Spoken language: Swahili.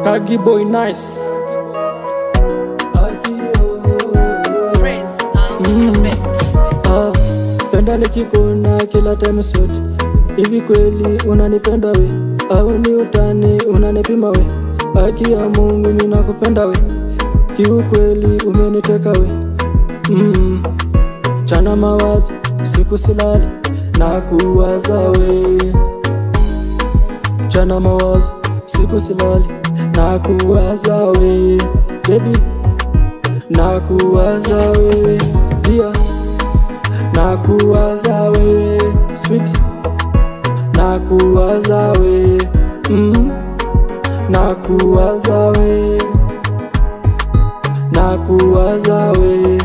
Kagi boy nice. Penda nikikuona kila time sweat. Hivi kweli unanipenda we? Au ni utani unanipima we? Haki ya Mungu mimi nakupenda we. Kiukweli umeniteka we. Chana mawazo siku silali na kuwaza we. Chana mawazo siku silali na kuwaza we. Baby na kuwaza we. Dear na kuwaza we. Sweet na kuwaza we. Na kuwaza we. Na kuwaza we.